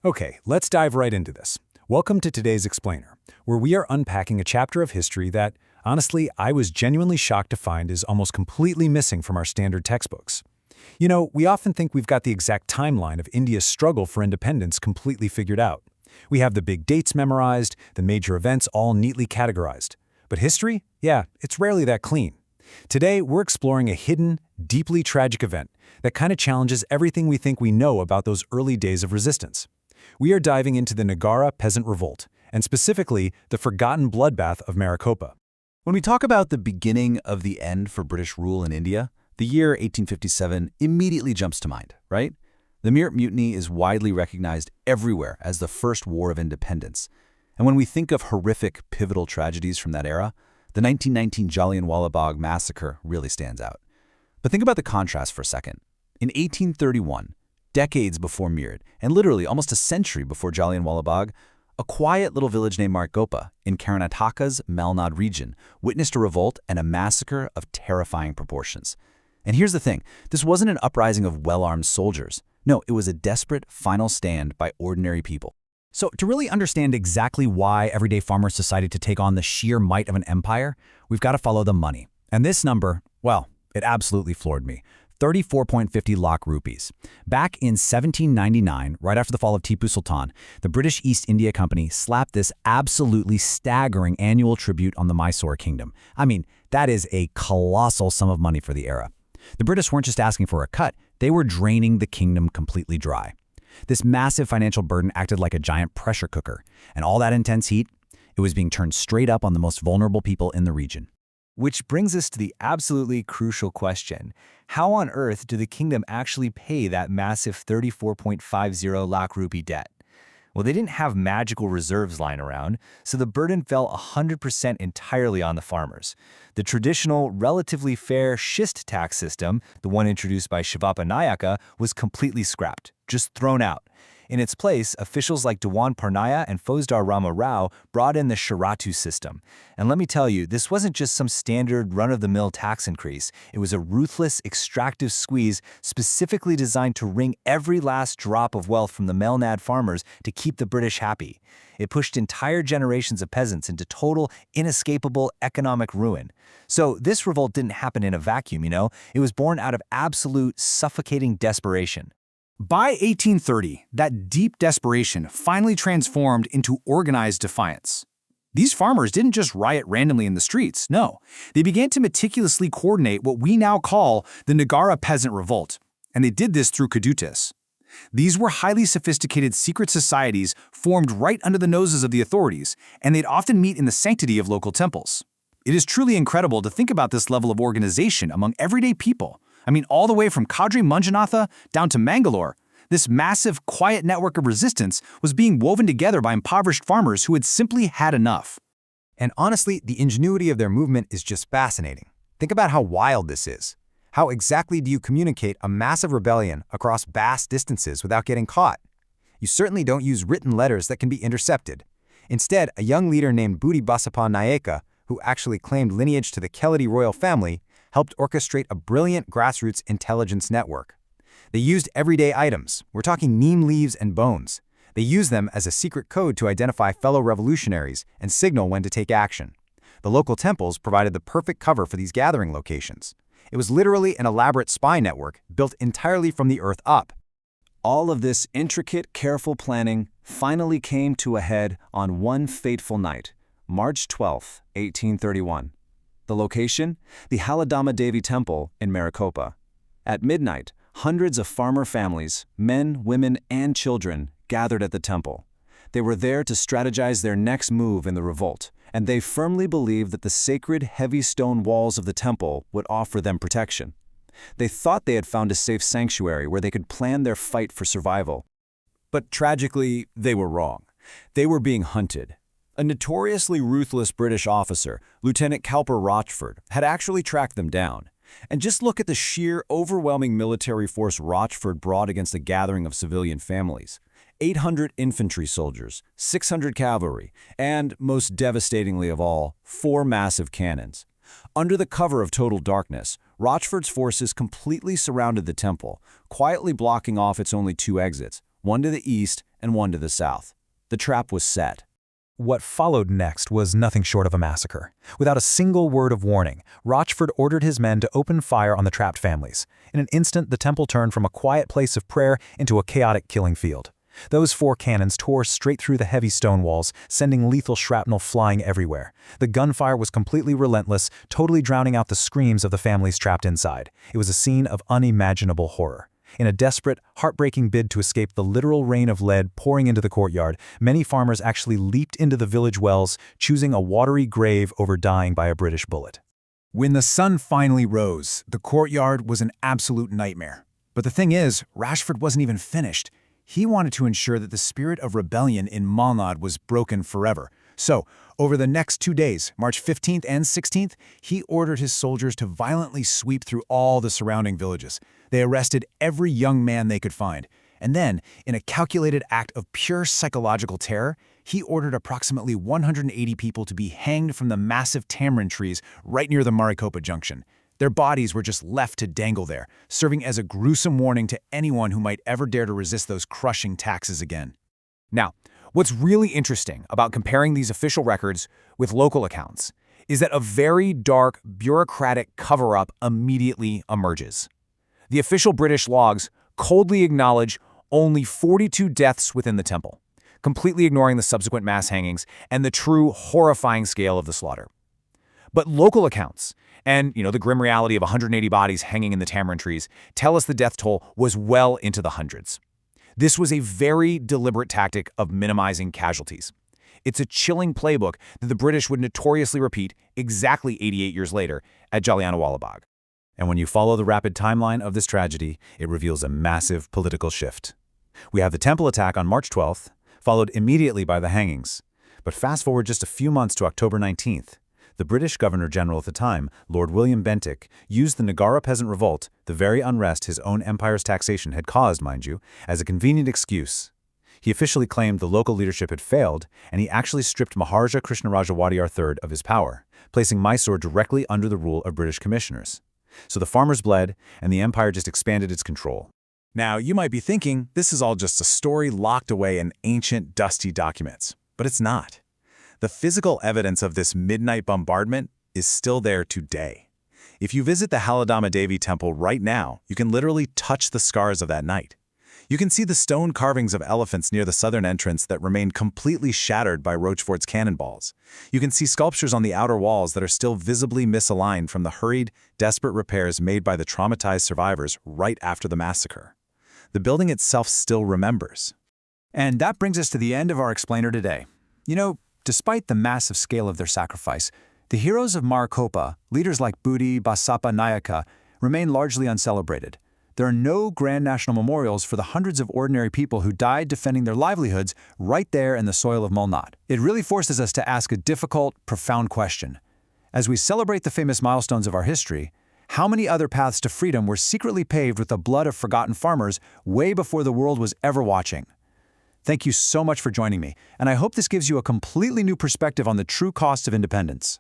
Okay, let's dive right into this. Welcome to today's Explainer, where we are unpacking a chapter of history that, honestly, I was genuinely shocked to find is almost completely missing from our standard textbooks. You know, we often think we've got the exact timeline of India's struggle for independence completely figured out. We have the big dates memorized, the major events all neatly categorized. But history? Yeah, it's rarely that clean. Today, we're exploring a hidden, deeply tragic event that kind of challenges everything we think we know about those early days of resistance. We are diving into the Nagara Peasant Revolt, and specifically, the forgotten bloodbath of Marikoppa. When we talk about the beginning of the end for British rule in India, the year 1857 immediately jumps to mind, right? The Meerut Mutiny is widely recognized everywhere as the first war of independence. And when we think of horrific, pivotal tragedies from that era, the 1919 Jallianwala Bagh massacre really stands out. But think about the contrast for a second. In 1831, decades before Meerut, and literally almost a century before Jallianwala Bagh, a quiet little village named Marikoppa in Karnataka's Malnad region witnessed a revolt and a massacre of terrifying proportions. And here's the thing, this wasn't an uprising of well-armed soldiers. No, it was a desperate final stand by ordinary people. So to really understand exactly why everyday farmers decided to take on the sheer might of an empire, we've got to follow the money. And this number, well, it absolutely floored me. 34.50 lakh rupees. Back in 1799, right after the fall of Tipu Sultan, the British East India Company slapped this absolutely staggering annual tribute on the Mysore kingdom. I mean, that is a colossal sum of money for the era. The British weren't just asking for a cut, they were draining the kingdom completely dry. This massive financial burden acted like a giant pressure cooker, and all that intense heat, it was being turned straight up on the most vulnerable people in the region. Which brings us to the absolutely crucial question. How on earth did the kingdom actually pay that massive 34.50 lakh rupee debt? Well, they didn't have magical reserves lying around, so the burden fell 100% entirely on the farmers. The traditional, relatively fair schist tax system, the one introduced by Shivapppa Nayaka, was completely scrapped, just thrown out. In its place, officials like Dewan Parnaya and Fauzdar Rama Rao brought in the Sharattu system. And let me tell you, this wasn't just some standard run-of-the-mill tax increase. It was a ruthless, extractive squeeze specifically designed to wring every last drop of wealth from the Malnad farmers to keep the British happy. It pushed entire generations of peasants into total, inescapable economic ruin. So this revolt didn't happen in a vacuum, you know? It was born out of absolute, suffocating desperation. By 1830, that deep desperation finally transformed into organized defiance. These farmers didn't just riot randomly in the streets, no. They began to meticulously coordinate what we now call the Nagara Peasant Revolt, and they did this through caduceus. These were highly sophisticated secret societies formed right under the noses of the authorities, and they'd often meet in the sanctity of local temples. It is truly incredible to think about this level of organization among everyday people. I mean, all the way from Kadri Manjunatha down to Mangalore, this massive, quiet network of resistance was being woven together by impoverished farmers who had simply had enough. And honestly, the ingenuity of their movement is just fascinating. Think about how wild this is. How exactly do you communicate a massive rebellion across vast distances without getting caught? You certainly don't use written letters that can be intercepted. Instead, a young leader named Boodi Basappa Nayaka, who actually claimed lineage to the Keladi royal family, helped orchestrate a brilliant grassroots intelligence network. They used everyday items. We're talking neem leaves and bones. They used them as a secret code to identify fellow revolutionaries and signal when to take action. The local temples provided the perfect cover for these gathering locations. It was literally an elaborate spy network built entirely from the earth up. All of this intricate, careful planning finally came to a head on one fateful night, March 12, 1831. The location? The Haladamma Devi Temple in Marikoppa. At midnight, hundreds of farmer families, men, women, and children, gathered at the temple. They were there to strategize their next move in the revolt, and they firmly believed that the sacred, heavy stone walls of the temple would offer them protection. They thought they had found a safe sanctuary where they could plan their fight for survival. But tragically, they were wrong. They were being hunted. A notoriously ruthless British officer, Lieutenant Cowper Rochfort, had actually tracked them down. And just look at the sheer, overwhelming military force Rochfort brought against a gathering of civilian families. 800 infantry soldiers, 600 cavalry, and, most devastatingly of all, 4 massive cannons. Under the cover of total darkness, Rochfort's forces completely surrounded the temple, quietly blocking off its only 2 exits, one to the east and one to the south. The trap was set. What followed next was nothing short of a massacre. Without a single word of warning, Rochfort ordered his men to open fire on the trapped families. In an instant, the temple turned from a quiet place of prayer into a chaotic killing field. Those 4 cannons tore straight through the heavy stone walls, sending lethal shrapnel flying everywhere. The gunfire was completely relentless, totally drowning out the screams of the families trapped inside. It was a scene of unimaginable horror. In a desperate, heartbreaking bid to escape the literal rain of lead pouring into the courtyard, many farmers actually leaped into the village wells, choosing a watery grave over dying by a British bullet. When the sun finally rose, the courtyard was an absolute nightmare. But the thing is, Rochfort wasn't even finished. He wanted to ensure that the spirit of rebellion in Malnad was broken forever. So, over the next 2 days, March 15th and 16th, he ordered his soldiers to violently sweep through all the surrounding villages. They arrested every young man they could find. And then, in a calculated act of pure psychological terror, he ordered approximately 180 people to be hanged from the massive tamarind trees right near the Marikoppa junction. Their bodies were just left to dangle there, serving as a gruesome warning to anyone who might ever dare to resist those crushing taxes again. Now, what's really interesting about comparing these official records with local accounts is that a very dark, bureaucratic cover-up immediately emerges. The official British logs coldly acknowledge only 42 deaths within the temple, completely ignoring the subsequent mass hangings and the true horrifying scale of the slaughter. But local accounts, and the grim reality of 180 bodies hanging in the tamarind trees, tell us the death toll was well into the hundreds. This was a very deliberate tactic of minimizing casualties. It's a chilling playbook that the British would notoriously repeat exactly 88 years later at Jallianwala Bagh. And when you follow the rapid timeline of this tragedy, it reveals a massive political shift. We have the temple attack on March 12th, followed immediately by the hangings. But fast forward just a few months to October 19th. The British Governor-General at the time, Lord William Bentinck, used the Nagara Peasant Revolt, the very unrest his own empire's taxation had caused, mind you, as a convenient excuse. He officially claimed the local leadership had failed, and he actually stripped Maharaja Krishnarajawadi III of his power, placing Mysore directly under the rule of British commissioners. So the farmers bled, and the empire just expanded its control. Now, you might be thinking this is all just a story locked away in ancient, dusty documents. But it's not. The physical evidence of this midnight bombardment is still there today. If you visit the Haladamma Devi Temple right now, you can literally touch the scars of that night. You can see the stone carvings of elephants near the southern entrance that remained completely shattered by Rochfort's cannonballs. You can see sculptures on the outer walls that are still visibly misaligned from the hurried, desperate repairs made by the traumatized survivors right after the massacre. The building itself still remembers. And that brings us to the end of our explainer today. Despite the massive scale of their sacrifice, the heroes of Marikoppa, leaders like Boodi Basappa Nayaka, remain largely uncelebrated. There are no grand national memorials for the hundreds of ordinary people who died defending their livelihoods right there in the soil of Malnad. It really forces us to ask a difficult, profound question. As we celebrate the famous milestones of our history, how many other paths to freedom were secretly paved with the blood of forgotten farmers way before the world was ever watching? Thank you so much for joining me, and I hope this gives you a completely new perspective on the true cost of independence.